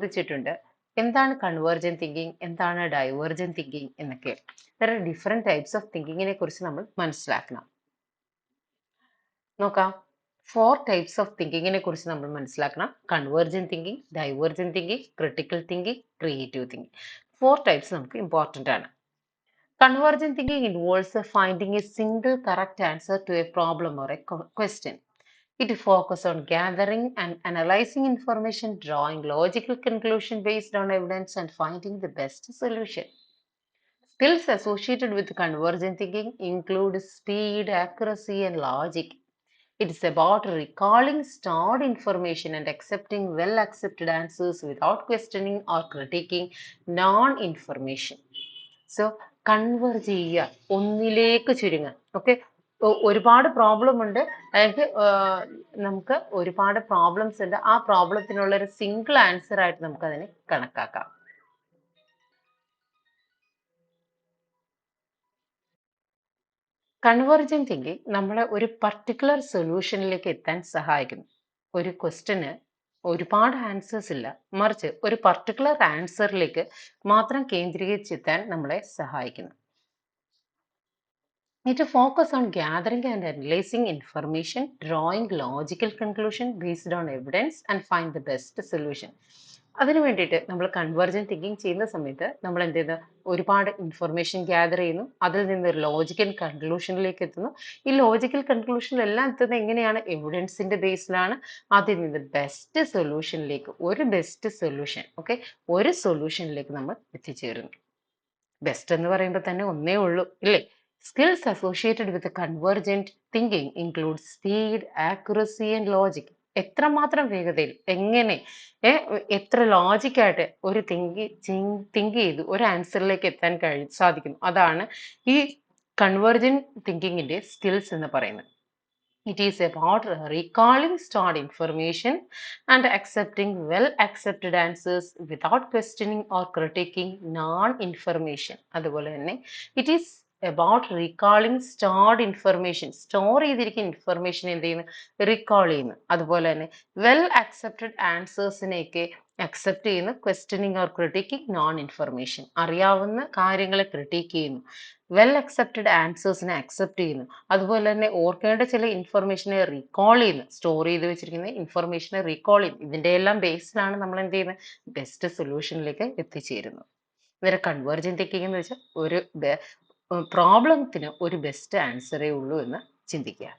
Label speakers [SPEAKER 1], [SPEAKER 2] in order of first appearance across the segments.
[SPEAKER 1] ചോദിച്ചിട്ടുണ്ട്. എന്താണ് convergent thinking, എന്താണ് ഡൈവേർജന്റ് തിങ്കിങ് എന്നൊക്കെ. There are different types of തിങ്കിങ്ങിനെ കുറിച്ച് നമ്മൾ മനസ്സിലാക്കണം. നോക്കാം. 4 ടൈപ്സ് ഓഫ് തിങ്കിങ്ങിനെ കുറിച്ച് നമ്മൾ മനസ്സിലാക്കണം. Convergent thinking, divergent thinking, critical thinking, creative thinking. 4 types നമുക്ക് ഇമ്പോർട്ടന്റ് ആണ്. Convergent thinking involves finding a single correct answer to a problem or a question. It focuses on gathering and analyzing information, drawing logical conclusion based on evidence, and finding the best solution. Skills associated with convergent thinking include speed, accuracy, and logic. It is about recalling stored information and accepting well accepted answers without questioning or critiquing non-information. So converge ചെയ്യുക, ഒന്നിലേക്ക് ചുരുങ്ങുക. Okay, ഒരുപാട് problem ഉണ്ട്, അതായത് നമുക്ക് ഒരുപാട് problems ഉണ്ട്. ആ പ്രോബ്ലത്തിനുള്ള ഒരു സിംഗിൾ ആൻസർ ആയിട്ട് നമുക്ക് അതിനെ കണക്കാക്കാം. കൺവേർജന്റ് തിങ്കിങ് നമ്മളെ ഒരു പർട്ടിക്കുലർ സൊല്യൂഷനിലേക്ക് എത്താൻ സഹായിക്കുന്നു. ഒരു ക്വസ്റ്റ്യന് ഒരുപാട് ആൻസേഴ്സ് ഇല്ല, മറിച്ച് ഒരു പർട്ടിക്കുലർ ആൻസറിലേക്ക് മാത്രം കേന്ദ്രീകരിച്ചെത്താൻ നമ്മളെ സഹായിക്കുന്നു. It focuses on gathering and analyzing information, drawing logical conclusion based on evidence, and find the best solution. അതിനു വേണ്ടിയിട്ട് നമ്മൾ കൺവേർജന്റ് തിങ്കിങ് ചെയ്യുന്ന സമയത്ത് നമ്മൾ എന്ത് ചെയ്യുന്നു, ഒരുപാട് ഇൻഫർമേഷൻ ഗ്യാദർ ചെയ്യുന്നു, അതിൽ നിന്ന് ഒരു ലോജിക്കൽ കൺക്ലൂഷനിലേക്ക് എത്തുന്നു. ഈ ലോജിക്കൽ കൺക്ലൂഷനിലെല്ലാം എത്തുന്നത് എങ്ങനെയാണ്? എവിഡൻസിന്റെ ബേസിലാണ്. അതിൽ നിന്ന് ബെസ്റ്റ് സൊല്യൂഷനിലേക്ക്, ഒരു ബെസ്റ്റ് സൊല്യൂഷൻ, ഓക്കെ, ഒരു സൊല്യൂഷനിലേക്ക് നമ്മൾ എത്തിച്ചേരുന്നു. ബെസ്റ്റ് എന്ന് പറയുമ്പോൾ തന്നെ ഒന്നേ ഉള്ളൂ, ഇല്ലേ? Skills associated with the convergent thinking include speed, accuracy and logic. എത്രമാത്രം വേഗതയിൽ, എങ്ങനെ, എത്ര ലോജിക്കായിട്ട് ഒരു തിങ്ക് ചെയ്ത് ഒരു ആൻസറിലേക്ക് എത്താൻ സാധിക്കുന്നു. അതാണ് ഈ കൺവേർജന്റ് തിങ്കിങ്ങിന്റെ സ്കിൽസ് എന്ന് പറയുന്നത്. It is about recalling stored information and accepting well accepted answers without questioning or critiquing non-information. അതുപോലെ തന്നെ it is about recalling stored information. Store ചെയ്തിരിക്കുന്ന ഇൻഫർമേഷൻ എന്ത് ചെയ്യുന്നു? റീകോൾ ചെയ്യുന്നു. അതുപോലെ തന്നെ വെൽ അക്സെപ്റ്റഡ് ആൻസേഴ്സിനെയൊക്കെ അക്സെപ്റ്റ് ചെയ്യുന്നു. Questioning or critiquing known information. അറിയാവുന്ന കാര്യങ്ങളെ ക്രിട്ടിക്ക് ചെയ്യുന്നു. വെൽ അക്സെപ്റ്റഡ് ആൻസേഴ്സിനെ അക്സെപ്റ്റ് ചെയ്യുന്നു. അതുപോലെ തന്നെ ഓർക്കേണ്ട ചില ഇൻഫർമേഷനെ റീകോൾ ചെയ്യുന്നു. സ്റ്റോർ ചെയ്ത് വെച്ചിരിക്കുന്ന ഇൻഫർമേഷനെ റീകോൾ ചെയ്യുന്നു. ഇതിന്റെ എല്ലാം ബേസിലാണ് നമ്മൾ എന്ത് ചെയ്യുന്നത്? ബെസ്റ്റ് സൊല്യൂഷനിലേക്ക് എത്തിച്ചേരുന്നു. അന്നേരം കൺവേർജന്റ് തിങ്കിങ് എന്ന് വെച്ചാൽ ഒരു പ്രോബ്ലത്തിന് ഒരു ബെസ്റ്റ് ആൻസറേ ഉള്ളൂ എന്ന് ചിന്തിക്കുക.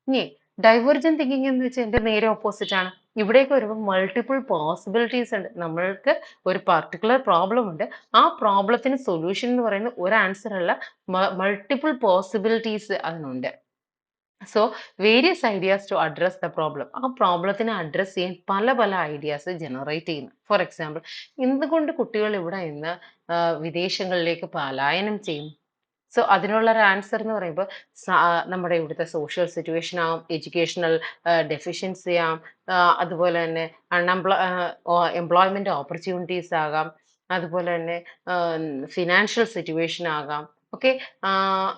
[SPEAKER 1] ഇനി ഡൈവേർജന്റ് തിങ്കിങ് എന്ന് വെച്ചാൽ എന്റെ നേരെ ഓപ്പോസിറ്റ് ആണ്. ഇവിടേക്ക് വരുമ്പോൾ മൾട്ടിപ്പിൾ പോസിബിലിറ്റീസ് ഉണ്ട്. നമ്മൾക്ക് ഒരു പർട്ടിക്കുലർ പ്രോബ്ലം ഉണ്ട്, ആ പ്രോബ്ലത്തിന് സൊല്യൂഷൻ എന്ന് പറയുന്നത് ഒരു ആൻസർ അല്ല, മൾട്ടിപ്പിൾ പോസിബിലിറ്റീസ് അതിനുണ്ട്. So various ideas to address the problem. ആ പ്രോബ്ലത്തിനെ അഡ്രസ് ചെയ്യാൻ പല പല ഐഡിയാസ് ജനറേറ്റ് ചെയ്യുന്നു. ഫോർ എക്സാമ്പിൾ, എന്തുകൊണ്ട് കുട്ടികൾ ഇവിടെ നിന്ന് വിദേശങ്ങളിലേക്ക് പലായനം ചെയ്യും? സോ അതിനുള്ള ഒരു ആൻസർ എന്ന് പറയുമ്പോൾ നമ്മുടെ ഇവിടുത്തെ സോഷ്യൽ സിറ്റുവേഷൻ ആവും, എഡ്യൂക്കേഷണൽ ഡെഫിഷ്യൻസി ആവാം, അതുപോലെ തന്നെ എംപ്ലോയ്മെന്റ് ഓപ്പർച്യൂണിറ്റീസ് ആകാം, അതുപോലെ തന്നെ ഫിനാൻഷ്യൽ സിറ്റുവേഷൻ ആകാം. ഓക്കെ,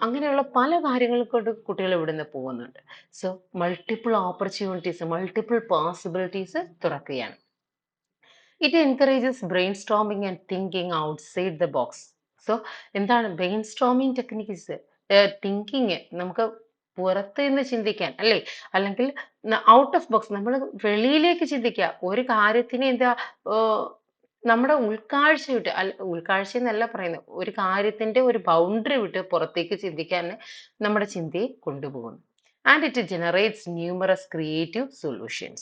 [SPEAKER 1] അങ്ങനെയുള്ള പല കാര്യങ്ങൾ കൊണ്ട് കുട്ടികൾ ഇവിടുന്ന് പോകുന്നുണ്ട്. So multiple opportunities, multiple possibilities തുറക്കുകയാണ്. It encourages brainstorming and thinking outside the box. So എന്താണ് ബ്രെയിൻ സ്റ്റോമിങ് ടെക്നിക്സ്? തിങ്കിങ് നമുക്ക് പുറത്ത് നിന്ന് ചിന്തിക്കാൻ, അല്ലേ, അല്ലെങ്കിൽ ഔട്ട് ഓഫ് ബോക്സ്, നമ്മൾ വെളിയിലേക്ക് ചിന്തിക്കുക. ഒരു കാര്യത്തിന് എന്താ, നമ്മുടെ ഉൾക്കാഴ്ച വിട്ട്, ഉൾക്കാഴ്ച എന്നല്ല പറയുന്നത്, ഒരു കാര്യത്തിന്റെ ഒരു ബൗണ്ടറി വിട്ട് പുറത്തേക്ക് ചിന്തിക്കാൻ നമ്മുടെ ചിന്തയെ കൊണ്ടുപോകുന്നു. And it generates numerous creative solutions.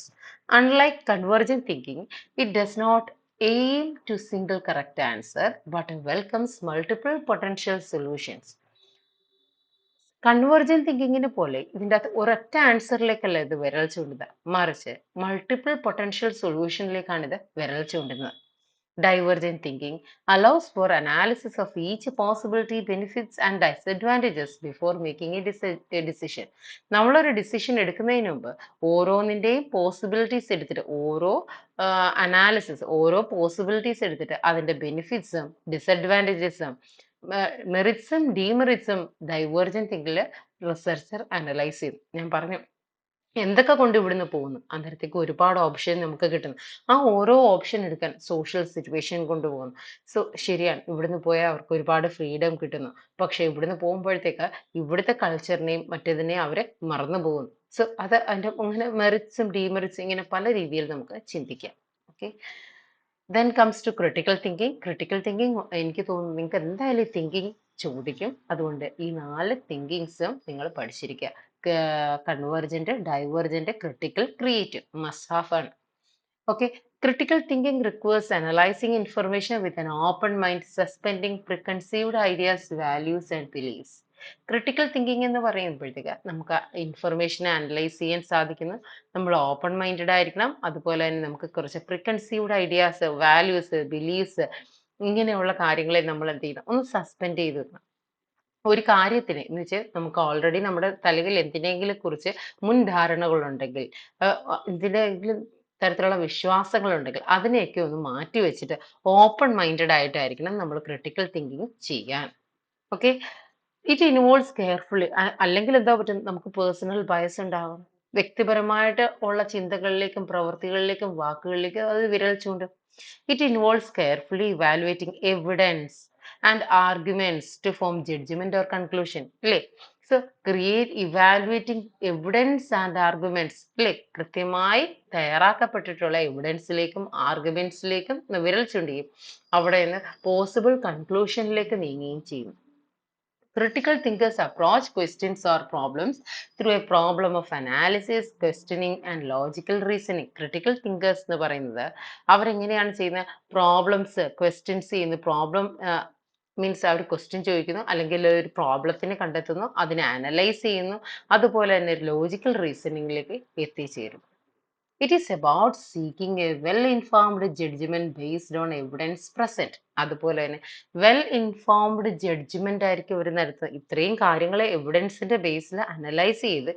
[SPEAKER 1] Unlike convergent thinking, it does not aim to single correct answer but welcomes multiple potential solutions. Convergent തിങ്കിങ്ങിനെ പോലെ ഇതിൻ്റെ അകത്ത് ഒരൊറ്റ ആൻസറിലേക്കല്ല ഇത് വിരൽ ചൂണ്ടുന്നത്, മറിച്ച് മൾട്ടിപ്പിൾ പൊട്ടൻഷ്യൽ സൊല്യൂഷനിലേക്കാണ് ഇത് വിരൽ ചൂണ്ടുന്നത്. Divergent thinking allows for analysis of each possibility, benefits and disadvantages before making a decision. നമ്മളൊരു ഡിസിഷൻ എടുക്കുന്നതിന് മുമ്പ് ഓരോന്നിൻ്റെയും പോസിബിലിറ്റീസ് എടുത്തിട്ട്, ഓരോ അനാലിസിസ്, ഓരോ പോസിബിലിറ്റീസ് എടുത്തിട്ട് അതിൻ്റെ ബെനിഫിറ്റ്സും ഡിസഡ്വാൻറ്റേജസും മെറിറ്റ്സും ഡീമെറിറ്റ്സും ഡൈവേർജന്റ് തിങ്കിങ്ങിൽ റിസർച്ചർ അനലൈസ് ചെയ്യും. ഞാൻ പറഞ്ഞു, എന്തൊക്കെ കൊണ്ട് ഇവിടുന്ന് പോകുന്നു? അന്നേരത്തേക്ക് ഒരുപാട് ഓപ്ഷൻ നമുക്ക് കിട്ടുന്നു. ആ ഓരോ ഓപ്ഷൻ എടുക്കാൻ സോഷ്യൽ സിറ്റുവേഷൻ കൊണ്ടുപോകുന്നു. ശരിയാണ്. ഇവിടുന്ന് പോയാൽ അവർക്ക് ഒരുപാട് ഫ്രീഡം കിട്ടുന്നു. പക്ഷെ ഇവിടുന്ന് പോകുമ്പോഴത്തേക്ക് ഇവിടുത്തെ കൾച്ചറിനെയും മറ്റേതിനെയും അവര് മറന്നു പോകുന്നു. അത് അതിന്റെ അങ്ങനെ മെറിറ്റ്സും ഡീമെറിറ്റ്സും ഇങ്ങനെ പല രീതിയിൽ നമുക്ക് ചിന്തിക്കാം. Okay. Then comes to critical thinking. Critical thinking എനിക്ക് തോന്നുന്നു നിങ്ങൾക്ക് എന്തായാലും തിങ്കിങ് ചോദിക്കും. അതുകൊണ്ട് ഈ 4 തിങ്കിങ്സും നിങ്ങൾ പഠിച്ചിരിക്കുക. Convergent, divergent, critical, creative must have ആണ്. Okay, critical thinking requires analyzing information with an open mind, suspending preconceived ideas, values, and beliefs. Critical thinking എന്ന് പറയുമ്പോഴത്തേക്ക് നമുക്ക് ഇൻഫർമേഷനെ അനലൈസ് ചെയ്യാൻ സാധിക്കുന്നു. നമ്മൾ ഓപ്പൺ മൈൻഡഡ് ആയിരിക്കണം. അതുപോലെ തന്നെ നമുക്ക് കുറച്ച് പ്രികൺസീവ്ഡ് ഐഡിയാസ്, വാല്യൂസ്, ബിലീഫ്സ് ഇങ്ങനെയുള്ള കാര്യങ്ങളെ നമ്മൾ എന്ത് ചെയ്യണം? ഒന്ന് സസ്പെൻഡ് ചെയ്ത് വെക്കണം. ഒരു കാര്യത്തിന് എന്ന് വെച്ചാൽ നമുക്ക് ഓൾറെഡി നമ്മുടെ തലയിൽ എന്തിനെങ്കിലും കുറിച്ച് മുൻധാരണകളുണ്ടെങ്കിൽ എന്തിനെങ്കിലും തരത്തിലുള്ള വിശ്വാസങ്ങളുണ്ടെങ്കിൽ അതിനെയൊക്കെ ഒന്ന് മാറ്റി വെച്ചിട്ട് ഓപ്പൺ മൈൻഡഡ് ആയിട്ടായിരിക്കണം നമ്മൾ ക്രിട്ടിക്കൽ തിങ്കിങ് ചെയ്യാൻ. ഓക്കെ. It involves carefully. അല്ലെങ്കിൽ എന്താ പറ്റും? നമുക്ക് പേഴ്സണൽ ബയസ് ഉണ്ടാകും. വ്യക്തിപരമായിട്ട് ഉള്ള ചിന്തകളിലേക്കും പ്രവൃത്തികളിലേക്കും വാക്കുകളിലേക്കും അത് വിരൽ ചൂണ്ടും. It involves carefully evaluating evidence and arguments to form judgment or conclusion. അല്ലേ? So, create evaluating evidence and arguments. അല്ലേ? കൃത്യമായി തയ്യാറാക്കപ്പെട്ടിട്ടുള്ള എവിഡൻസിലേക്കും ആർഗ്യുമെന്റ്സിലേക്കും വിരൽ ചൂണ്ടുകയും അവിടെ നിന്ന് പോസിബിൾ കൺക്ലൂഷനിലേക്ക് നീങ്ങുകയും ചെയ്യും. Critical thinkers approach questions or problems through a problem of analysis, questioning and logical reasoning. Critical thinkers എന്ന് പറയുന്നത് അവരെങ്ങനെയാണ് ചെയ്യുന്നത്? പ്രോബ്ലംസ് ക്വസ്റ്റ്യൻസ് ചെയ്യുന്നു. പ്രോബ്ലം മീൻസ് അവർ ക്വസ്റ്റ്യൻ ചോദിക്കുന്നു, അല്ലെങ്കിൽ ഒരു പ്രോബ്ലത്തിനെ കണ്ടെത്തുന്നു, അതിനെ അനലൈസ് ചെയ്യുന്നു, അതുപോലെ തന്നെ ഒരു ലോജിക്കൽ റീസണിങ്ങിലേക്ക് എത്തിച്ചേരും. It is about seeking a well-informed judgment based on evidence present. അതുപോലെ തന്നെ വെൽ ഇൻഫോംഡ് ജഡ്ജ്മെന്റ് ആയിരിക്കും ഒരു നടത്തുന്നത്. ഇത്രയും കാര്യങ്ങളെ എവിഡൻസിന്റെ ബേസിൽ അനലൈസ് ചെയ്ത്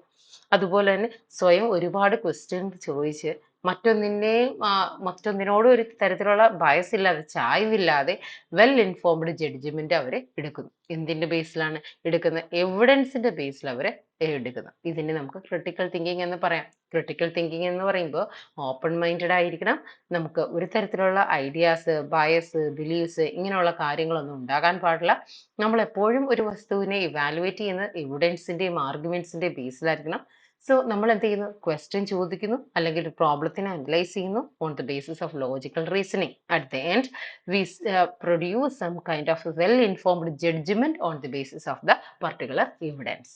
[SPEAKER 1] അതുപോലെ തന്നെ സ്വയം ഒരുപാട് ക്വസ്റ്റ്യൻസ് ചോദിച്ച് മറ്റൊന്നിനോടും ഒരു തരത്തിലുള്ള ബയസ് ഇല്ലാതെ ചായ്വില്ലാതെ വെൽ ഇൻഫോംഡ് ജഡ്ജ്മെന്റ് അവരെ എടുക്കുന്നു. എന്തിന്റെ ബേസിലാണ് എടുക്കുന്നത്? എവിഡൻസിന്റെ ബേസിൽ അവരെ എടുക്കുന്നത്. ഇതിനെ നമുക്ക് ക്രിട്ടിക്കൽ തിങ്കിങ് എന്ന് പറയാം. ക്രിട്ടിക്കൽ തിങ്കിങ് എന്ന് പറയുമ്പോൾ ഓപ്പൺ മൈൻഡഡ് ആയിരിക്കണം. നമുക്ക് ഒരു തരത്തിലുള്ള ഐഡിയാസ്, ബയസ്, ബിലീഫ്സ് ഇങ്ങനെയുള്ള കാര്യങ്ങളൊന്നും ഉണ്ടാകാൻ പാടില്ല. നമ്മൾ എപ്പോഴും ഒരു വസ്തുവിനെ ഇവാലുവേറ്റ് ചെയ്യുന്നത് എവിഡൻസിന്റെയും ആർഗ്യുമെന്റ്സിന്റെയും ബേസിലായിരിക്കണം. നമ്മൾ എന്ത് ചെയ്യുന്നു? ക്വസ്റ്റ്യൻ ചോദിക്കുന്നു, അല്ലെങ്കിൽ ഒരു പ്രോബ്ലത്തിനെ അനലൈസ് ചെയ്യുന്നു on the basis of logical reasoning. At the end we produce some kind of well informed judgement on the basis of the particular evidence.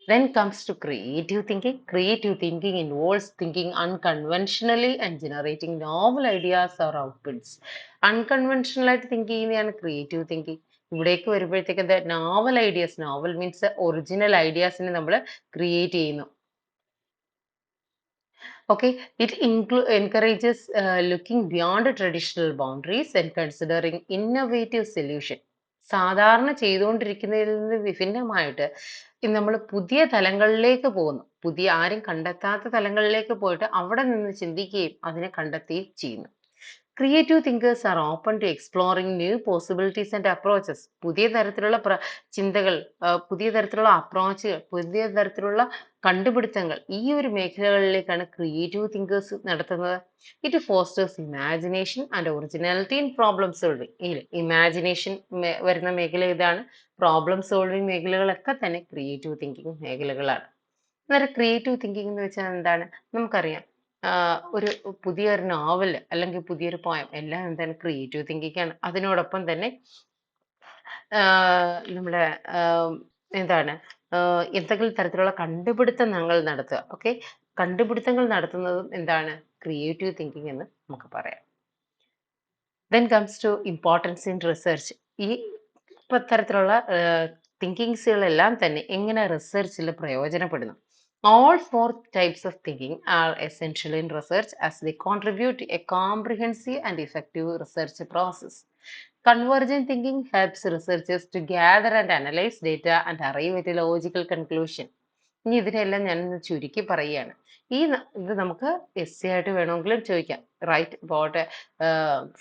[SPEAKER 1] Then comes to creative thinking. Creative thinking involves thinking unconventionally and generating novel ideas or outputs. Unconventional ആയിട്ട് think ചെയ്യുന്നതാണ് creative thinking. ഇവിടേക്ക് വരുമ്പോഴത്തേക്ക് എന്താ? Novel ideas. Novel means original ഐഡിയാസിനെ നമ്മൾ create ചെയ്യുന്നു. Okay, it encourages looking beyond traditional boundaries and considering innovative solution. സാധാരണ ചെയ്തുകൊണ്ടിരിക്കുന്നതിൽ നിന്ന് വിഭിന്നമായിട്ട് നമ്മൾ പുതിയ തലങ്ങളിലേക്ക് പോകുന്നു. പുതിയ ആരും കണ്ടെത്താത്ത തലങ്ങളിലേക്ക് പോയിട്ട് അവിടെ നിന്ന് ചിന്തിക്കുകയും അതിനെ കണ്ടെത്തുകയും ചെയ്യുന്നു. Creative thinkers are open to exploring new possibilities and approaches. പുതിയ തരത്തിലുള്ള ചിന്തകൾ, പുതിയ തരത്തിലുള്ള അപ്രോച്ചുകൾ, പുതിയ തരത്തിലുള്ള കണ്ടുപിടുത്തങ്ങൾ ഈ ഒരു മേഖലകളിലേക്കാണ് ക്രിയേറ്റീവ് തിങ്കേഴ്സ് നടത്തുന്നത്. It fosters imagination and originality in problem solving. Imagination വരുന്ന മേഖല ഇതാണ്. പ്രോബ്ലം സോൾവിങ് മേഖലകളൊക്കെ തന്നെ ക്രിയേറ്റീവ് തിങ്കിങ് മേഖലകളാണ്. അന്നേരം ക്രിയേറ്റീവ് തിങ്കിങ് എന്ന് വെച്ചാൽ എന്താണ്? നമുക്കറിയാം. ഒരു പുതിയൊരു നോവൽ അല്ലെങ്കിൽ പുതിയൊരു പോയം എല്ലാം എന്താണ്? ക്രിയേറ്റീവ് തിങ്കിങ് ആണ്. അതിനോടൊപ്പം തന്നെ നമ്മുടെ എന്താണ് എന്തെങ്കിലും തരത്തിലുള്ള കണ്ടുപിടുത്തങ്ങൾ നടത്തുക. ഓക്കെ, കണ്ടുപിടുത്തങ്ങൾ നടത്തുന്നതും എന്താണ്? ക്രിയേറ്റീവ് തിങ്കിങ് എന്ന് നമുക്ക് പറയാം. Then comes to importance in research. ഈ തരത്തിലുള്ള തിങ്കിങ്സുകളെല്ലാം തന്നെ എങ്ങനെ റിസർച്ചിൽ പ്രയോജനപ്പെടുന്നു? All four types of thinking are essential in research as they contribute to a comprehensive and effective research process. Convergent thinking helps researchers to gather and analyze data and arrive at a logical conclusion. ഇനി ഇതിനെല്ലാം ഞാനൊന്ന് ചുരുക്കി പറയുകയാണ്. ഇത് നമുക്ക് essay ആയിട്ട് വേണമെങ്കിലും ചോദിക്കാം. Write about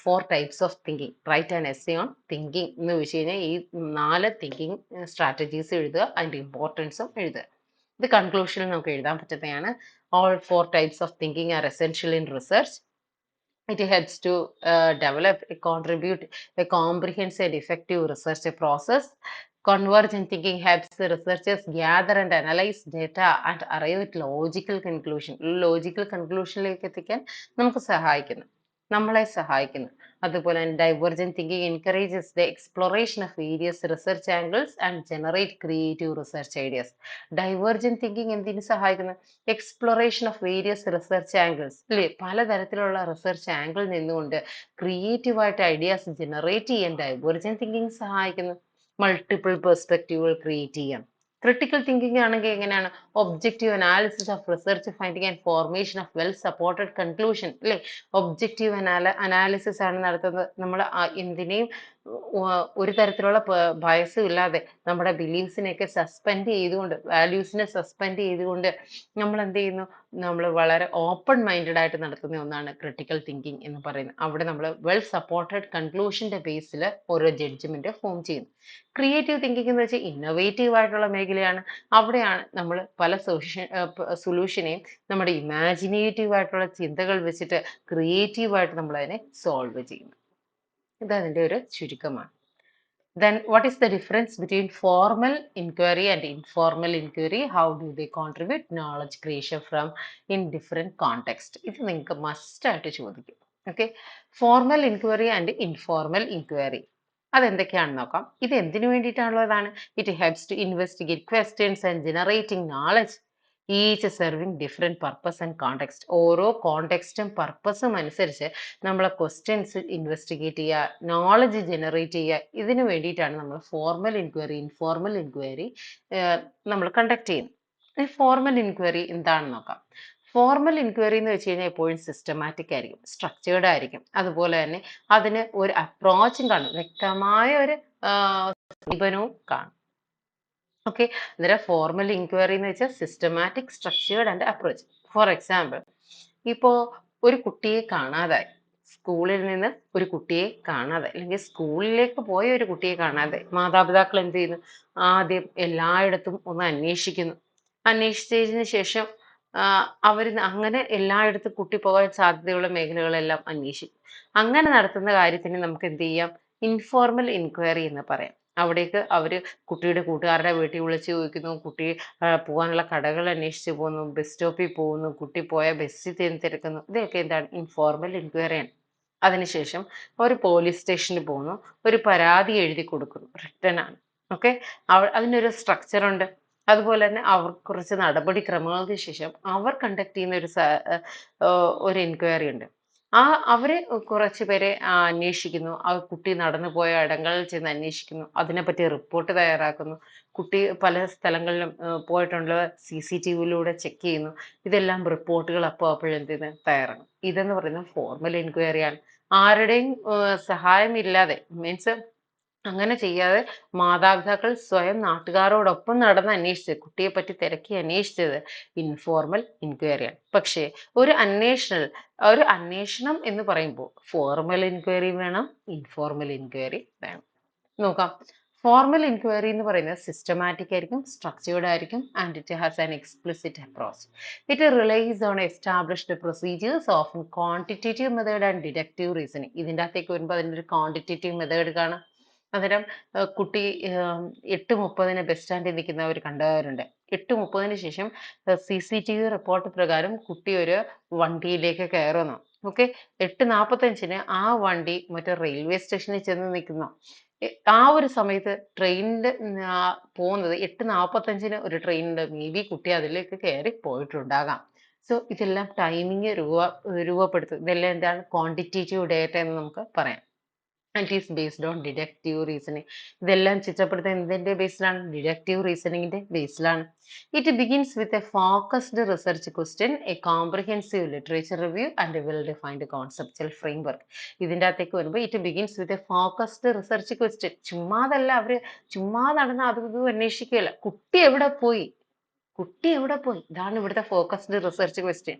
[SPEAKER 1] 4 types of thinking. Write an essay on thinking എന്ന് വെച്ച് കഴിഞ്ഞാൽ ഈ 4 തിങ്കിങ് സ്ട്രാറ്റജീസ് എഴുതുക, അതിൻ്റെ ഇമ്പോർട്ടൻസും എഴുതുക. ഇത് കൺക്ലൂഷനിൽ നമുക്ക് എഴുതാൻ പറ്റുന്നതാണ്. All four types of thinking are essential in research. It helps to develop, contribute a comprehensive and effective research process. Convergent thinking helps the researchers gather and analyze data and arrive at logical conclusion. Logical conclusionലേക്ക് എത്തിക്കാൻ നമുക്ക് സഹായിക്കുന്നു, നമ്മളെ സഹായിക്കുന്നു. അതുപോലെ തന്നെ divergent thinking encourages the exploration of various research angles and generate creative research ideas. Divergent thinking എന്തിനു സഹായിക്കുന്നു? Exploration of various research angles അല്ലേ, പലതരത്തിലുള്ള റിസർച്ച് ആംഗിൾ നിന്നുകൊണ്ട് ക്രിയേറ്റീവായിട്ട് ഐഡിയാസ് ജനറേറ്റ് ചെയ്യാൻ ഡൈവേർജന്റ് തിങ്കിങ് സഹായിക്കുന്നു. മൾട്ടിപ്പിൾ പെർസ്പെക്റ്റീവുകൾ ക്രിയേറ്റ് ചെയ്യാം. ക്രിട്ടിക്കൽ തിങ്കിങ് ആണെങ്കിൽ എങ്ങനെയാണ്? Objective analysis of research finding and formation of well supported conclusion അല്ലേ. ഒബ്ജക്റ്റീവ് അനാലിസിസ് ആണ് നടത്തുന്നത്. നമ്മൾ എന്തിനേയും ഒരു തരത്തിലുള്ള ബയസും ഇല്ലാതെ നമ്മുടെ ബിലീഫ്സിനെയൊക്കെ സസ്പെൻഡ് ചെയ്തുകൊണ്ട്, വാല്യൂസിനെ സസ്പെൻഡ് ചെയ്തുകൊണ്ട് നമ്മൾ എന്ത് ചെയ്യുന്നു? നമ്മൾ വളരെ ഓപ്പൺ മൈൻഡഡ് ആയിട്ട് നടത്തുന്ന ഒന്നാണ് ക്രിട്ടിക്കൽ തിങ്കിങ് എന്ന് പറയുന്നത്. അവിടെ നമ്മൾ വെൽ സപ്പോർട്ടഡ് കൺക്ലൂഷന്റെ ബേസിൽ ഓരോ ജഡ്ജ്മെന്റ് ഫോം ചെയ്യുന്നു. ക്രിയേറ്റീവ് തിങ്കിങ് എന്ന് വെച്ചാൽ ഇന്നോവേറ്റീവ് ആയിട്ടുള്ള മേഖലയാണ്. അവിടെയാണ് നമ്മൾ പല സൊല്യൂഷനെയും നമ്മുടെ ഇമാജിനേറ്റീവ് ആയിട്ടുള്ള ചിന്തകൾ വെച്ചിട്ട് ക്രിയേറ്റീവ് ആയിട്ട് നമ്മൾ അതിനെ സോൾവ് ചെയ്യുന്നു. ഇത് അതിന്റെ ഒരു ചുരുക്കമാണ്. Then what is the difference between formal inquiry and informal inquiry? How do they contribute knowledge creation from in different context? ഇത് നിങ്ങൾക്ക് മസ്റ്റ് ആയിട്ട് ചോദിക്കും. Okay, formal inquiry and informal inquiry അതെന്തൊക്കെയാണെന്ന് നോക്കാം. ഇത് എന്തിനു വേണ്ടിയിട്ടുള്ളതാണ്? It helps to investigate questions and generating knowledge, each serving different purpose and context. ഓരോ കോണ്ടെക്സ്റ്റും പർപ്പസും അനുസരിച്ച് നമ്മളെ ക്വസ്റ്റ്യൻസ് ഇൻവെസ്റ്റിഗേറ്റ് ചെയ്യുക, നോളജ് ജനറേറ്റ് ചെയ്യുക. ഇതിനു വേണ്ടിയിട്ടാണ് നമ്മൾ ഫോർമൽ ഇൻക്വയറി ഇൻഫോർമൽ ഇൻക്വയറി നമ്മൾ കണ്ടക്ട് ചെയ്യുന്നത്. ഈ ഫോർമൽ ഇൻക്വയറി എന്താണെന്ന് നോക്കാം. ഫോർമൽ ഇൻക്വയറി എന്ന് വെച്ച് കഴിഞ്ഞാൽ എപ്പോഴും സിസ്റ്റമാറ്റിക് ആയിരിക്കും, സ്ട്രക്ചേർഡ് ആയിരിക്കും. അതുപോലെ തന്നെ അതിന് ഒരു അപ്രോച്ചും കാണും, വ്യക്തമായ ഒരു സമീപനവും കാണും. ഓക്കെ, അന്നേരം ഫോർമൽ ഇൻക്വയറി എന്ന് വെച്ചാൽ systematic, structured and approach. For example, ഇപ്പോൾ ഒരു കുട്ടിയെ കാണാതായി, സ്കൂളിൽ നിന്ന് ഒരു കുട്ടിയെ കാണാതായി, അല്ലെങ്കിൽ സ്കൂളിലേക്ക് പോയ ഒരു കുട്ടിയെ കാണാതായി. മാതാപിതാക്കൾ എന്ത് ചെയ്യുന്നു? ആദ്യം എല്ലായിടത്തും ഒന്ന് അന്വേഷിക്കുന്നു. അന്വേഷിച്ചതിന് ശേഷം അവർ അങ്ങനെ എല്ലായിടത്തും കുട്ടി പോകാൻ സാധ്യതയുള്ള മേഖലകളെല്ലാം അന്വേഷിക്കും. അങ്ങനെ നടത്തുന്ന കാര്യത്തിന് നമുക്ക് എന്ത് ചെയ്യാം? ഇൻഫോർമൽ ഇൻക്വയറി എന്ന് പറയാം. അവിടേക്ക് അവര് കുട്ടിയുടെ കൂട്ടുകാരുടെ വീട്ടിൽ വിളിച്ച് ചോദിക്കുന്നു, കുട്ടി പോകാനുള്ള കടകൾ അന്വേഷിച്ച് പോകുന്നു, ബസ് സ്റ്റോപ്പിൽ പോകുന്നു, കുട്ടി പോയ ബസ്സിൽ തിരക്കുന്നു. ഇതൊക്കെ എന്താണ്? ഇൻഫോർമൽ ഇൻക്വയറിയാണ്. അതിനുശേഷം ഒരു പോലീസ് സ്റ്റേഷനിൽ പോകുന്നു, ഒരു പരാതി എഴുതി കൊടുക്കുന്നു, റിട്ടൺ ആണ്. ഓക്കെ, അതിനൊരു സ്ട്രക്ചർ ഉണ്ട്. അതുപോലെ തന്നെ അവർ കുറച്ച് നടപടിക്രമങ്ങൾക്ക് ശേഷം അവർ കണ്ടക്ട് ചെയ്യുന്ന ഒരു എൻക്വയറി ഉണ്ട്. അവര് കുറച്ച് പേരെ അന്വേഷിക്കുന്നു. ആ കുട്ടി നടന്നു പോയ ഇടങ്ങളിൽ ചെന്ന് അന്വേഷിക്കുന്നു, അതിനെപ്പറ്റി റിപ്പോർട്ട് തയ്യാറാക്കുന്നു. കുട്ടി പല സ്ഥലങ്ങളിലും പോയിട്ടുള്ളത് CCTVയിലൂടെ ചെക്ക് ചെയ്യുന്നു. ഇതെല്ലാം റിപ്പോർട്ടുകൾ അപ്പോഴെന്ത് തയ്യാറാണ്. ഇതെന്ന് പറയുന്നത് ഫോർമൽ എൻക്വയറിയാണ്. ആരുടെയും സഹായമില്ലാതെ, മീൻസ് അങ്ങനെ ചെയ്യാതെ മാതാപിതാക്കൾ സ്വയം നാട്ടുകാരോടൊപ്പം നടന്ന് അന്വേഷിച്ചത്, കുട്ടിയെ പറ്റി തിരക്കി അന്വേഷിച്ചത് ഇൻഫോർമൽ ഇൻക്വയറിയാണ്. പക്ഷേ ഒരു അന്വേഷണം എന്ന് പറയുമ്പോൾ ഫോർമൽ ഇൻക്വയറി വേണം, ഇൻഫോർമൽ ഇൻക്വയറി വേണം. നോക്കാം. ഫോർമൽ ഇൻക്വയറി എന്ന് പറയുന്നത് സിസ്റ്റമാറ്റിക് ആയിരിക്കും, സ്ട്രക്ചേർഡ് ആയിരിക്കും, and it has an explicit approach. It റിലൈസ് on established procedures of quantitative method and deductive reasoning. ഇതിൻ്റെ അകത്തേക്ക് വരുമ്പോൾ അതിൻ്റെ ഒരു ക്വാണ്ടിറ്റേറ്റീവ് മെത്തേഡ് കാണാം. അന്നേരം കുട്ടി 8:30 ബസ് സ്റ്റാൻഡിൽ നിൽക്കുന്ന ഒരു കണ്ടവരുണ്ട്. 8:30 ശേഷം CCTV റിപ്പോർട്ട് പ്രകാരം കുട്ടി ഒരു വണ്ടിയിലേക്ക് കയറുന്നു. ഓക്കെ, 8:45 ആ വണ്ടി മറ്റേ റെയിൽവേ സ്റ്റേഷനിൽ ചെന്ന് നിൽക്കുന്നു. ആ ഒരു സമയത്ത് ട്രെയിനിന്റെ പോകുന്നത് 8:45 ഒരു ട്രെയിൻ ഉണ്ട്. മേ ബി കുട്ടി അതിലേക്ക് കയറി പോയിട്ടുണ്ടാകാം. സോ ഇതെല്ലാം ടൈമിങ് രൂപപ്പെടുത്തും. ഇതെല്ലാം എന്താണ്? ക്വാണ്ടിറ്റേറ്റീവ് ഡേറ്റ എന്ന് നമുക്ക് പറയാം. And is based on deductive reasoning. ഇതെല്ലാം ചിട്ടപ്പെടുത്തുന്നത് എന്തിന്റെ ബേസിലാണ്? ഡിഡക്റ്റീവ് റീസണിങ്ങിന്റെ ബേസിലാണ്. It begins with a focused research question, a comprehensive literature review and well defined conceptual framework. ഇതിൻ്റെ അകത്തേക്ക് വരുമ്പോൾ it begins with a focused research question. ചുമ്മാതല്ല, അവര് ചുമ്മാ നടന്ന് അതും ഇതും അന്വേഷിക്കുകയല്ല. കുട്ടി എവിടെ പോയി, ഇതാണ് ഇവിടുത്തെ ഫോക്കസ്ഡ് റിസർച്ച് ക്വസ്റ്റ്യൻ.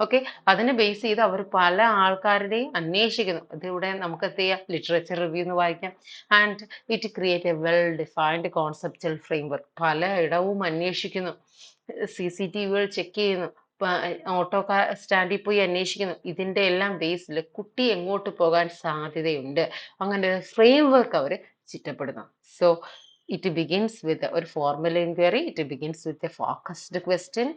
[SPEAKER 1] ഓക്കെ, അതിനെ ബേസ് ചെയ്ത് അവർ പല ആൾക്കാരുടെയും അന്വേഷിക്കുന്നു. ഇതിലൂടെ നമുക്ക് എന്ത് ചെയ്യാം? ലിറ്ററേച്ചർ റിവ്യൂ എന്ന് വായിക്കാം. And it create A well defined conceptual framework. പല ഇടവും അന്വേഷിക്കുന്നു. CCTVകൾ ചെക്ക് ചെയ്യുന്നു. ഓട്ടോ സ്റ്റാൻഡിൽ പോയി അന്വേഷിക്കുന്നു. ഇതിന്റെ എല്ലാം ബേസിൽ കുട്ടി എങ്ങോട്ട് പോകാൻ സാധ്യതയുണ്ട്. അങ്ങനെ ഒരു ഫ്രെയിം വർക്ക് അവര് ചിട്ടപ്പെടുന്നു. സോ ഇറ്റ് ബിഗിൻസ് വിത്ത് ഒരു formal enquiry. It begins with a focused question.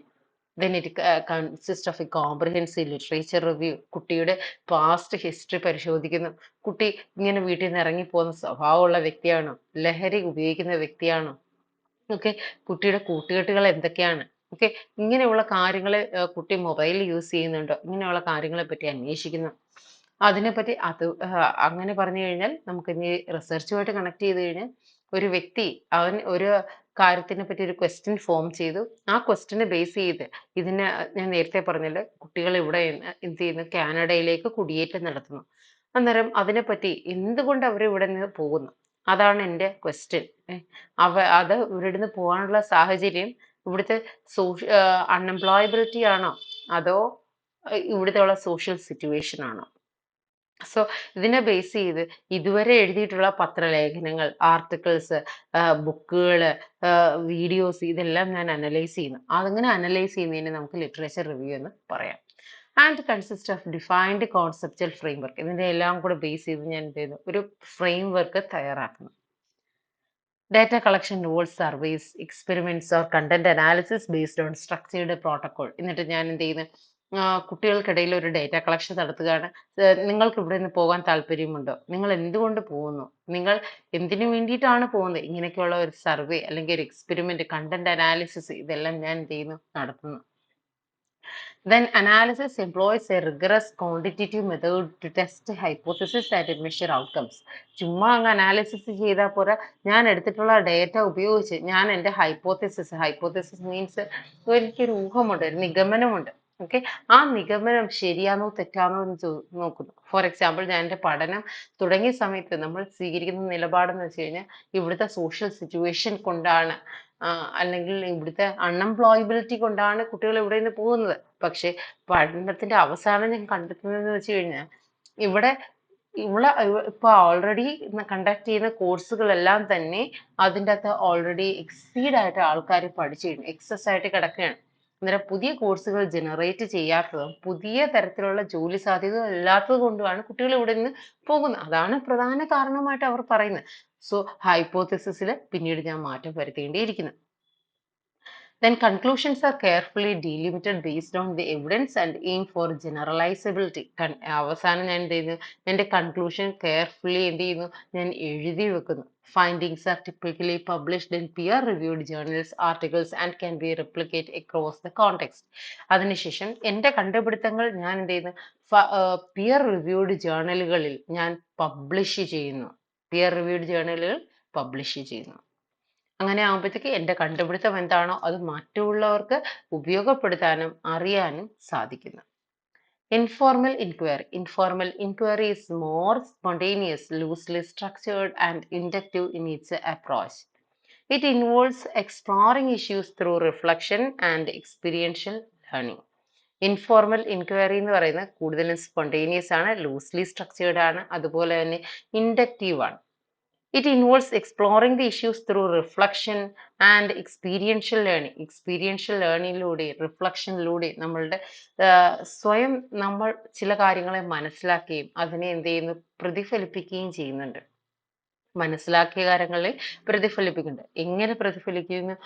[SPEAKER 1] Then it consists of a comprehensive literature review. കുട്ടിയുടെ പാസ്റ്റ് ഹിസ്റ്ററി പരിശോധിക്കുന്നു. കുട്ടി ഇങ്ങനെ വീട്ടിൽ നിന്ന് ഇറങ്ങിപ്പോകുന്ന സ്വഭാവമുള്ള വ്യക്തിയാണോ? ലഹരി ഉപയോഗിക്കുന്ന വ്യക്തിയാണോ? ഓക്കെ. കുട്ടിയുടെ കൂട്ടുകെട്ടുകൾ എന്തൊക്കെയാണ്? ഓക്കെ. ഇങ്ങനെയുള്ള കാര്യങ്ങള് കുട്ടി മൊബൈൽ യൂസ് ചെയ്യുന്നുണ്ടോ? ഇങ്ങനെയുള്ള കാര്യങ്ങളെ പറ്റി അന്വേഷിക്കുന്നു. അതിനെപ്പറ്റി അങ്ങനെ പറഞ്ഞു കഴിഞ്ഞാൽ നമുക്കിനി റിസർച്ചുമായിട്ട് കണക്ട് ചെയ്ത് കഴിഞ്ഞാൽ ഒരു വ്യക്തി അവൻ ഒരു കാര്യത്തിനെ പറ്റി ഒരു ക്വസ്റ്റ്യൻ ഫോം ചെയ്തു. ആ ക്വസ്റ്റ്യനെ ബേസ് ചെയ്ത് ഇതിന് ഞാൻ നേരത്തെ പറഞ്ഞല്ലോ കുട്ടികൾ ഇവിടെ എന്ത് ചെയ്യുന്നു? കാനഡയിലേക്ക് കുടിയേറ്റം നടത്തുന്നു. അന്നേരം അതിനെപ്പറ്റി എന്തുകൊണ്ട് അവർ ഇവിടെ നിന്ന് പോകുന്നു? അതാണ് എൻ്റെ ക്വസ്റ്റ്യൻ. അത് ഇവിടുന്ന് പോകാനുള്ള സാഹചര്യം ഇവിടുത്തെ അൺഎംപ്ലോയബിലിറ്റി ആണോ? അതോ ഇവിടുത്തെ ഉള്ള സോഷ്യൽ സിറ്റുവേഷൻ ആണോ? സോ ഇതിനെ ബേസ് ചെയ്ത് ഇതുവരെ എഴുതിയിട്ടുള്ള പത്രലേഖനങ്ങൾ, ആർട്ടിക്കിൾസ്, ബുക്കുകള്, വീഡിയോസ് ഇതെല്ലാം ഞാൻ അനലൈസ് ചെയ്യുന്നു. അതങ്ങനെ അനലൈസ് ചെയ്യുന്നതിന് നമുക്ക് ലിറ്ററേച്ചർ റിവ്യൂ എന്ന് പറയാം. And consist of defined conceptual framework. ഇതിന്റെ എല്ലാം കൂടെ ബേസ് ചെയ്ത് ഞാൻ എന്ത് ചെയ്യുന്നു? ഒരു ഫ്രെയിംവർക്ക് തയ്യാറാക്കുന്നു. Data collection involves surveys, experiments or content analysis based on structured protocol. എന്നിട്ട് ഞാൻ എന്ത് ചെയ്യുന്നു? കുട്ടികൾക്കിടയിൽ ഒരു ഡേറ്റ കളക്ഷൻ നടത്തുകയാണ്. നിങ്ങൾക്ക് ഇവിടെ നിന്ന് പോകാൻ താല്പര്യമുണ്ടോ? നിങ്ങൾ എന്തുകൊണ്ട് പോകുന്നു? നിങ്ങൾ എന്തിനു വേണ്ടിയിട്ടാണ് പോകുന്നത്? ഇങ്ങനെയൊക്കെയുള്ള ഒരു സർവേ അല്ലെങ്കിൽ ഒരു എക്സ്പെരിമെന്റ്, കണ്ടന്റ് അനാലിസിസ് ഇതെല്ലാം ഞാൻ എന്ത് ചെയ്യുന്നു? നടത്തുന്നു. Then analysis employs a rigorous quantitative method to test hypothesis and measure outcomes. ചുമ്മാ അങ്ങ് അനാലിസിസ് ചെയ്താൽ പോരാ. ഞാൻ എടുത്തിട്ടുള്ള ഡേറ്റ ഉപയോഗിച്ച് ഞാൻ എൻ്റെ ഹൈപ്പോത്തിസിസ് മീൻസ് എനിക്കൊരു ഊഹമുണ്ട്, ഒരു നിഗമനമുണ്ട്. ഓക്കെ. ആ നിഗമനം ശരിയാണോ തെറ്റാണോ എന്ന് നോക്കുന്നു. ഫോർ എക്സാമ്പിൾ ഞാൻ എൻ്റെ പഠനം തുടങ്ങിയ സമയത്ത് നമ്മൾ സ്വീകരിക്കുന്ന നിലപാടെന്ന് വെച്ച് കഴിഞ്ഞാൽ ഇവിടുത്തെ സോഷ്യൽ സിറ്റുവേഷൻ കൊണ്ടാണ്, അല്ലെങ്കിൽ ഇവിടുത്തെ അൺഎംപ്ലോയബിലിറ്റി കൊണ്ടാണ് കുട്ടികൾ ഇവിടെ നിന്ന് പോകുന്നത്. പക്ഷെ പഠനത്തിന്റെ അവസാനം ഞാൻ കണ്ടെത്തുന്നതെന്ന് വെച്ച് കഴിഞ്ഞാൽ ഇവിടെ ഇപ്പൊ ഓൾറെഡി കണ്ടക്ട് ചെയ്യുന്ന കോഴ്സുകളെല്ലാം തന്നെ അതിൻ്റെ അകത്ത് ഓൾറെഡി എക്സീഡ് ആയിട്ട് ആൾക്കാർ പഠിച്ചു കഴിഞ്ഞു, എക്സസ് ആയിട്ട് കിടക്കുകയാണ്. അന്നേരം പുതിയ കോഴ്സുകൾ ജനറേറ്റ് ചെയ്യാത്തതും പുതിയ തരത്തിലുള്ള ജോലി സാധ്യത ഇല്ലാത്തത് കൊണ്ടുമാണ് കുട്ടികൾ ഇവിടെ നിന്ന് പോകുന്നത്. അതാണ് പ്രധാന കാരണമായിട്ട് അവർ പറയുന്നത്. സോ ഹൈപ്പോത്തിസിസിൽ പിന്നീട് ഞാൻ മാറ്റം വരുത്തേണ്ടിയിരിക്കുന്നു. Then conclusions are carefully delimited based on the evidence and aim for generalizability. അവസാനം ഞാൻ എന്ത് ചെയ്യുന്നു? എൻ്റെ കൺക്ലൂഷൻ കെയർഫുള്ളി എന്ത് ചെയ്യുന്നു? ഞാൻ എഴുതി വെക്കുന്നു. Findings are typically published in peer-reviewed journals, articles and can be replicated across the context. അതിനുശേഷം എൻ്റെ കണ്ടുപിടുത്തങ്ങൾ ഞാൻ എന്ത് ചെയ്യുന്നു? പിയർ റിവ്യൂഡ് ജേർണലുകളിൽ ഞാൻ പബ്ലിഷ് ചെയ്യുന്നു. പിയർ റിവ്യൂഡ് ജേർണലുകൾ പബ്ലിഷ് ചെയ്യുന്നു. അങ്ങനെ ആകുമ്പോഴത്തേക്ക് എൻ്റെ കണ്ടുപിടുത്തം എന്താണോ അത് മറ്റുള്ളവർക്ക് ഉപയോഗപ്പെടുത്താനും അറിയാനും സാധിക്കുന്നു. Informal inquiry. Informal inquiry is more spontaneous, loosely structured and inductive in its approach. It involves exploring issues through reflection and experiential learning. Informal inquiry എന്ന് പറയുന്നത് കൂടുതലും സ്പോണ്ടേനിയസ് ആണ്, ലൂസ്ലി സ്ട്രക്ചേർഡ് ആണ്, അതുപോലെ തന്നെ ഇൻഡക്റ്റീവ് ആണ്. It involves exploring the issues through reflection and experiential learning. Experiential learningലൂടെ, റിഫ്ലക്ഷനിലൂടെ നമ്മളുടെ സ്വയം നമ്മൾ ചില കാര്യങ്ങളെ മനസ്സിലാക്കുകയും അതിനെ എന്ത് ചെയ്യുന്നു? പ്രതിഫലിപ്പിക്കുകയും ചെയ്യുന്നുണ്ട്. മനസ്സിലാക്കിയ കാര്യങ്ങളെ പ്രതിഫലിപ്പിക്കുന്നുണ്ട്. എങ്ങനെ പ്രതിഫലിക്കുന്നു?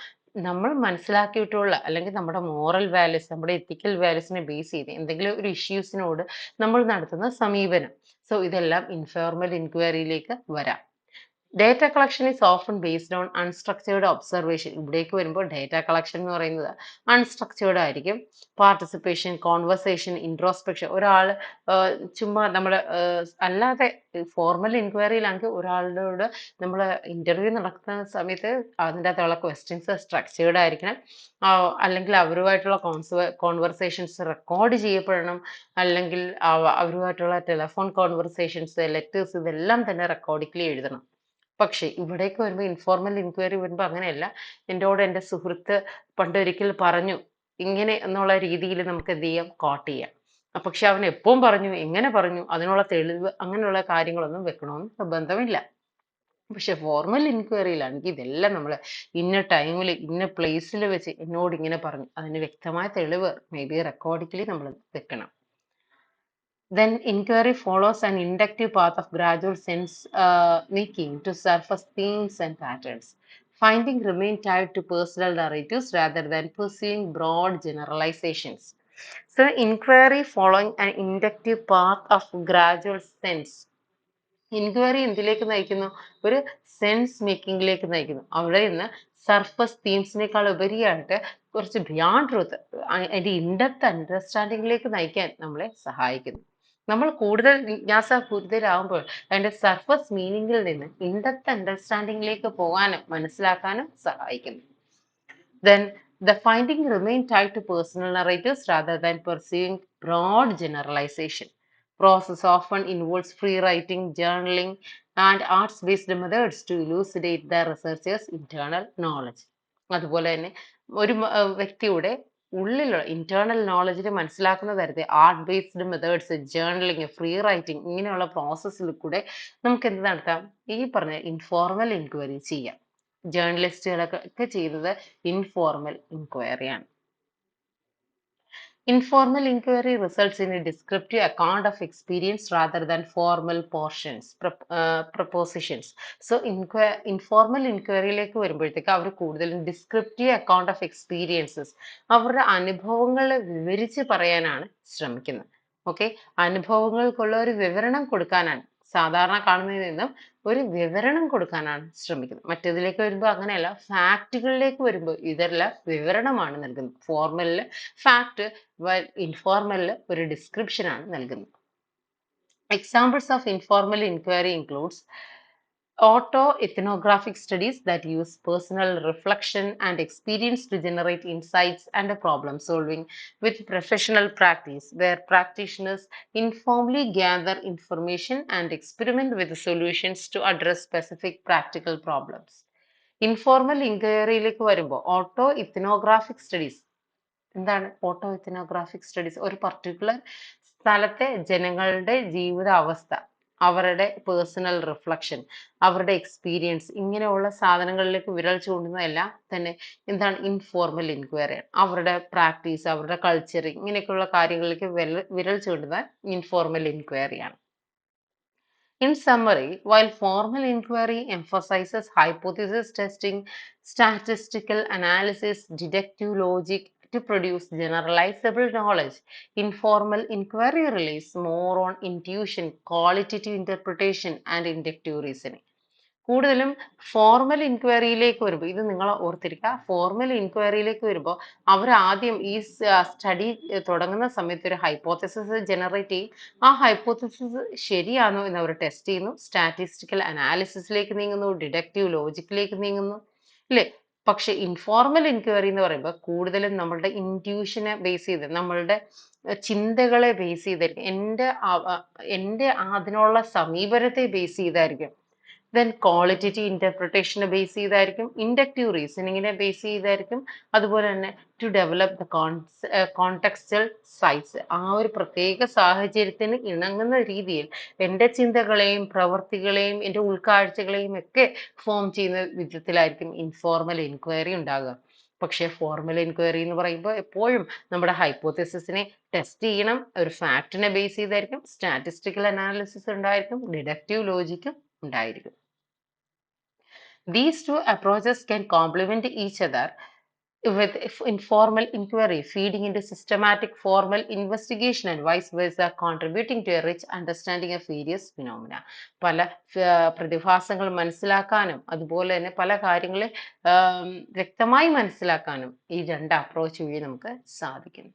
[SPEAKER 1] നമ്മൾ മനസ്സിലാക്കിയിട്ടുള്ള അല്ലെങ്കിൽ നമ്മുടെ മോറൽ വാല്യൂസ്, നമ്മുടെ എത്തിക്കൽ വാല്യൂസിനെ ബേസ് ചെയ്ത് എന്തെങ്കിലും ഒരു ഇഷ്യൂസിനോട് നമ്മൾ നടത്തുന്ന സമീപനം. സോ ഇതെല്ലാം ഇൻഫോർമൽ ഇൻക്വയറിയിലേക്ക് വരാം. Data collection is often based on unstructured observation. ഇവിടേക്ക് വരുമ്പോൾ ഡേറ്റ കളക്ഷൻ എന്ന് പറയുന്നത് അൺസ്ട്രക്ചേർഡ് ആയിരിക്കും. Participation, conversation, introspection. ഒരാൾ ചുമ്മാ നമ്മൾ അല്ലാതെ ഫോർമൽ ഇൻക്വയറിയിലാണെങ്കിൽ ഒരാളോട് നമ്മൾ ഇന്റർവ്യൂ നടക്കുന്ന സമയത്ത് അതിൻ്റെ അകത്തുള്ള ക്വസ്റ്റ്യൻസ് സ്ട്രക്ചേർഡ് ആയിരിക്കണം. അല്ലെങ്കിൽ അവരുമായിട്ടുള്ള കോൺവെർസേഷൻസ് റെക്കോർഡ് ചെയ്യപ്പെടണം. അല്ലെങ്കിൽ അവരുമായിട്ടുള്ള ടെലിഫോൺ കോൺവെർസേഷൻസ്, ലെറ്റേഴ്സ് ഇതെല്ലാം തന്നെ റെക്കോർഡിക്കലി എഴുതണം. പക്ഷേ ഇവിടേക്ക് വരുമ്പോൾ ഇൻഫോർമൽ ഇൻക്വയറി വരുമ്പോൾ അങ്ങനെയല്ല. എന്നോട് എൻ്റെ സുഹൃത്ത് പണ്ടൊരിക്കൽ പറഞ്ഞു ഇങ്ങനെ എന്നുള്ള രീതിയിൽ നമുക്ക് എന്ത് ചെയ്യാം? കോട്ട് ചെയ്യാം. പക്ഷെ അവൻ എപ്പോൾ പറഞ്ഞു, എങ്ങനെ പറഞ്ഞു, അതിനുള്ള തെളിവ്, അങ്ങനെയുള്ള കാര്യങ്ങളൊന്നും വെക്കണമെന്ന് നിർബന്ധമില്ല. പക്ഷെ ഫോർമൽ ഇൻക്വയറിയിലാണെങ്കിൽ ഇതെല്ലാം നമ്മൾ ഇന്ന ടൈമിൽ ഇന്ന പ്ലേസിൽ വെച്ച് എന്നോട് ഇങ്ങനെ പറഞ്ഞു. അതിന് വ്യക്തമായ തെളിവ് മേ ബി റെക്കോർഡിക്കലി നമ്മൾ വെക്കണം. Then inquiry follows an inductive path of gradual sense making to surface themes and patterns. Finding remain tied to personal narratives rather than pursuing broad generalizations. So, inquiry following an inductive path of gradual sense. ഇൻക്വയറി എന്തിലേക്ക് നയിക്കുന്നു? ഒരു sense മേക്കിങ്ങിലേക്ക് നയിക്കുന്നു. അവിടെ നിന്ന് surface തീംസിനേക്കാൾ ഉപരിയായിട്ട് കുറച്ച് beyond truth അതിന്റെ ഇൻഡെപ്ത് അണ്ടർസ്റ്റാൻഡിങ്ങിലേക്ക് നയിക്കാൻ നമ്മളെ സഹായിക്കുന്നു. നമ്മൾ കൂടുതൽ ജിജ്ഞാസാപൂരിതരാകുമ്പോൾ അതിന്റെ സർഫസ് മീനിങ്ങിൽ നിന്ന് ഇൻഡെപ്ത് അണ്ടർസ്റ്റാൻഡിങ്ങിലേക്ക് പോകാനും മനസ്സിലാക്കാനും സഹായിക്കുന്നു. Then the finding remain tied to personal narratives rather than pursuing broad generalization. Process often involves free writing, journaling, and arts-based methods to elucidate the researcher's internal knowledge. അതുപോലെ തന്നെ ഒരു വ്യക്തിയുടെ ഉള്ളിലുള്ള ഇന്റേണൽ നോളജിനെ മനസ്സിലാക്കുന്ന തരത്തിൽ art based methods, journalling, free writing ഇങ്ങനെയുള്ള പ്രോസസ്സിൽ കൂടെ നമുക്ക് എന്ത് നടത്താം? ഈ പറഞ്ഞ ഇൻഫോർമൽ എൻക്വയറി ചെയ്യാം. ജേർണലിസ്റ്റുകളൊക്കെ ചെയ്യുന്നത് informal ഇൻക്വയറിയാണ്. Informal inquiry results in a descriptive account of experience rather than formal portions, propositions. So, informal inquiryയിലേക്ക് വരുമ്പോഴത്തേക്ക് അവർ കൂടുതലും ഡിസ്ക്രിപ്റ്റീവ് അക്കൗണ്ട് ഓഫ് എക്സ്പീരിയൻസസ് അവരുടെ അനുഭവങ്ങളെ വിവരിച്ച് പറയാനാണ് ശ്രമിക്കുന്നത്. ഓക്കെ, അനുഭവങ്ങൾക്കുള്ള ഒരു വിവരണം കൊടുക്കാനാണ് സാധാരണ കാണുന്നതിൽ നിന്നും ഒരു വിവരണം കൊടുക്കാനാണ് ശ്രമിക്കുന്നത്. മറ്റേതിലേക്ക് വരുമ്പോൾ അങ്ങനെയല്ല, ഫാക്റ്റുകളിലേക്ക് വരുമ്പോൾ ഇതെല്ലാം വിവരണമാണ് നൽകുന്നത്. ഫോർമലില് ഫാക്ട്, ഇൻഫോർമലില് ഒരു ഡിസ്ക്രിപ്ഷൻ ആണ് നൽകുന്നത്. Examples of informal inquiry includes autoethnographic studies that use personal reflection and experience to generate insights and problem solving with professional practice, where practitioners informally gather information and experiment with solutions to address specific practical problems. Informal ഇൻക്വയറിയിലേക്ക് വരുമ്പോൾ auto ഇത്നോഗ്രാഫിക് studies. എന്താണ് auto ഇത്നോഗ്രാഫിക് studies? ഒരു particular സ്ഥലത്തെ ജനങ്ങളുടെ ജീവിതാവസ്ഥ, അവരുടെ personal reflection, അവരുടെ experience ഇങ്ങനെയുള്ള സാധനങ്ങളിലേക്ക് വിരൽ ചൂണ്ടുന്നതെല്ലാം തന്നെ എന്താണ്? ഇൻഫോർമൽ ഇൻക്വയറിയാണ്. അവരുടെ പ്രാക്ടീസ്, അവരുടെ കൾച്ചർ ഇങ്ങനെയൊക്കെയുള്ള കാര്യങ്ങളിലേക്ക് വിരൽ ചൂണ്ടുന്ന informal ഇൻക്വയറിയാണ്. In summary, while formal inquiry emphasizes hypothesis testing, statistical analysis, deductive logic to produce generalizable knowledge, informal inquiry relies more on intuition, qualitative interpretation, and inductive reasoning. കൂടുതലും formal ഇൻക്വയറിയിലേക്ക് വരുമ്പോൾ ഇത് നിങ്ങൾ ഓർത്തിരിക്കുക. Formal ഇൻക്വയറിയിലേക്ക് വരുമ്പോൾ അവർ ആദ്യം ഈ സ്റ്റഡി തുടങ്ങുന്ന സമയത്ത് ഒരു ഹൈപ്പോത്തസിസ് ജനറേറ്റ് ചെയ്യും. ആ ഹൈപ്പോത്തസിസ് ശരിയാണോ എന്ന് അവർ ടെസ്റ്റ് ചെയ്യുന്നു. സ്റ്റാറ്റിസ്റ്റിക്കൽ അനാലിസിസിലേക്ക് നീങ്ങുന്നു, ഡിഡക്റ്റീവ് ലോജിക്കിലേക്ക് നീങ്ങുന്നു, ഇല്ലേ? പക്ഷെ ഇൻഫോർമൽ ഇൻക്വയറി എന്ന് പറയുമ്പോൾ കൂടുതലും നമ്മളുടെ ഇൻറ്റ്യൂഷനെ ബേസ് ചെയ്ത്, നമ്മളുടെ ചിന്തകളെ ബേസ് ചെയ്തായിരിക്കും, എൻ്റെ അതിനുള്ള സമീപനത്തെ ബേസ് ചെയ്തായിരിക്കും. ദെൻ ക്വാളിറ്റേറ്റീവ് ഇന്റർപ്രിട്ടേഷനെ ബേസ് ചെയ്തായിരിക്കും, ഇൻഡക്റ്റീവ് റീസണിങ്ങിനെ ബേസ് ചെയ്തായിരിക്കും, അതുപോലെ തന്നെ to develop the contextual sites. ആ ഒരു പ്രത്യേക സാഹചര്യത്തിന് ഇണങ്ങുന്ന രീതിയിൽ എൻ്റെ ചിന്തകളെയും പ്രവർത്തികളെയും എൻ്റെ ഉൾക്കാഴ്ചകളെയും ഒക്കെ ഫോം ചെയ്യുന്ന വിധത്തിലായിരിക്കും ഇൻഫോർമൽ എൻക്വയറി ഉണ്ടാകുക. പക്ഷേ ഫോർമൽ എൻക്വയറി എന്ന് പറയുമ്പോൾ എപ്പോഴും നമ്മുടെ ഹൈപ്പോത്തസിസിനെ ടെസ്റ്റ് ചെയ്യണം. ഒരു ഫാക്റ്റിനെ ബേസ് ചെയ്തായിരിക്കും, സ്റ്റാറ്റിസ്റ്റിക്കൽ അനാലിസിസ് ഉണ്ടായിരിക്കും, ഡിഡക്റ്റീവ് ലോജിക്കും ഉണ്ടായിരിക്കും. These two approaches can complement each other, with informal inquiry feeding into systematic formal investigation and vice versa, contributing to a rich understanding of various phenomena. പല പ്രതിഭാസങ്ങൾ മനസ്സിലാക്കാനും അതുപോലെ തന്നെ പല കാര്യങ്ങളെ വ്യക്തമായി മനസ്സിലാക്കാനും ഈ രണ്ട് അപ്രോച്ച് വഴി നമുക്ക് സാധിക്കുന്നു.